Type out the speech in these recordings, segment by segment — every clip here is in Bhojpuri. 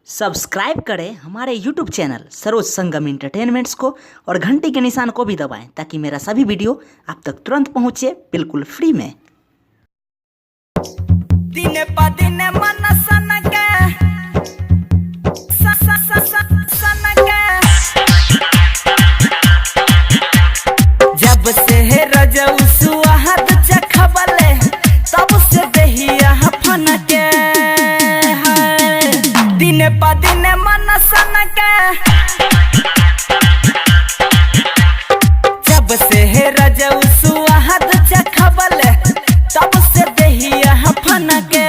सब्सक्राइब करें हमारे YouTube चैनल सरोज संगम इंटरटेनमेंट्स को और घंटी के निशान को भी दबाएं ताकि मेरा सभी वीडियो आप तक तुरंत पहुंचे बिल्कुल फ्री में। दिने पा दिने मन सन के जब से है रजऊ सुहाद चखबले तब से दहिया फन के दिने पा दिने मन सन के जब से है रजऊ सुहाद चखबले तब से दहिया फन के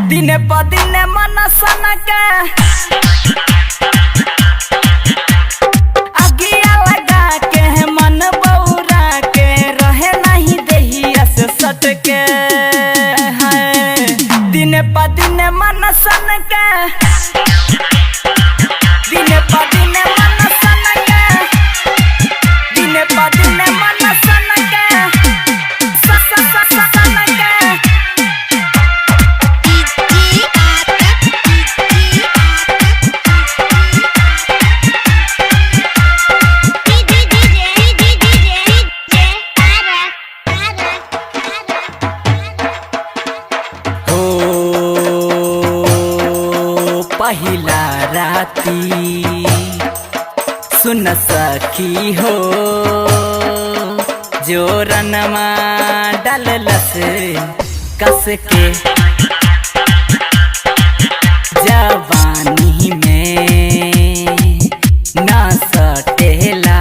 दिने पा दिने मन सन के दिने पा दिने मन सन के दिने पा दिने मन सन के दिने पा दिने मन सन के सन के पहिला राती सुन सखी हो जोरनमा डाललस कस के जवानी में ना सटेला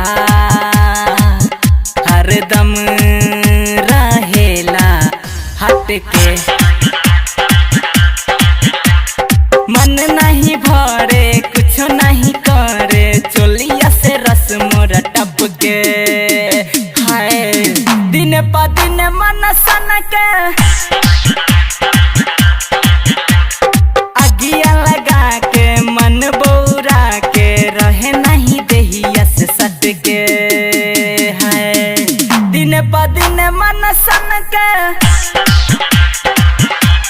हरदम रहेला हट के मन नहीं भरे कुछ नहीं करे चोलिया से रस मोरा टप के हाय दिन पा दिन मन सन के अगिया लगा के मन बौरा के रहे नहीं दहिया से सट के हाय दिन पा दिन मन सन के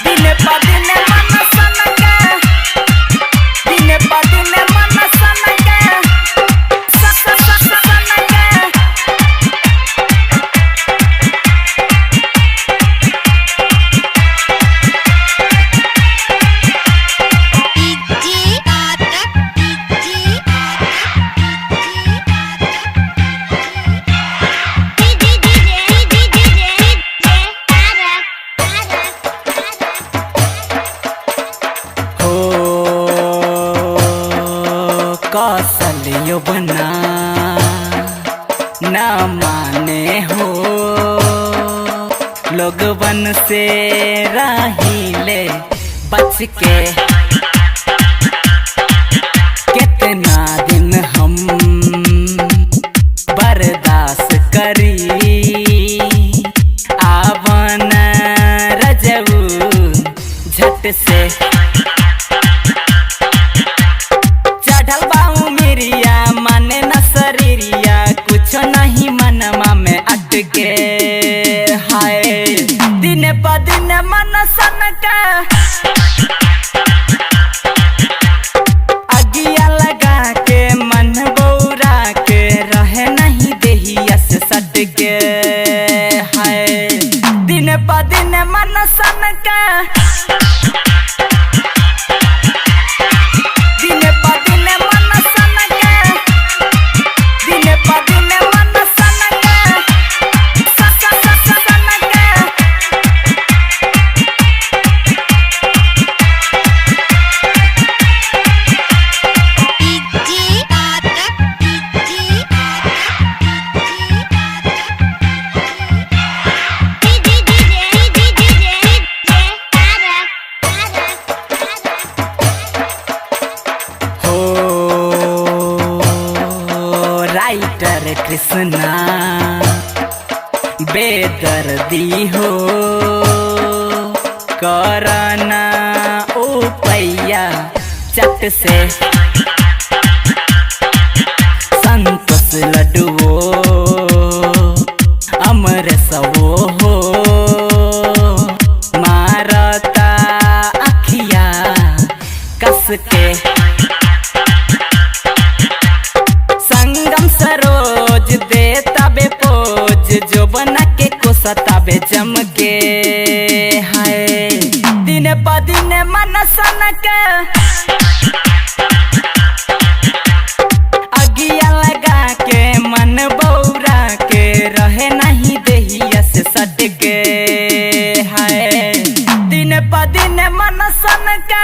दिन पा दिन मन सन के दिने पा दिने मन सन के सन के कौशल बना न माने हो लोगवन से रहिले बच के कितना दिन हम बर्दाश्त करी आवन रजऊ झट से माने न शरीरिया कुछ नहीं मनमा में अटके हाय दिन पा दिन मन सन के अगिया लगा के मन बौरा के रहे नहीं दहिया से सट के हाय दिन पा दिन मन सन के राइटर कृष्णा बेदर्दी हो करना उपैया चट से संतोष लड्डुओ अमर सवो हो मारता अखिया कस के। संगम सरोज देता बे पोज जो बना के कोसता बे जम के। हाय दिन प दिन मन सन के अगिया लगा के मन बौरा के रहे नहीं देहिया से सट के। हाय दिन प दिन मन सन के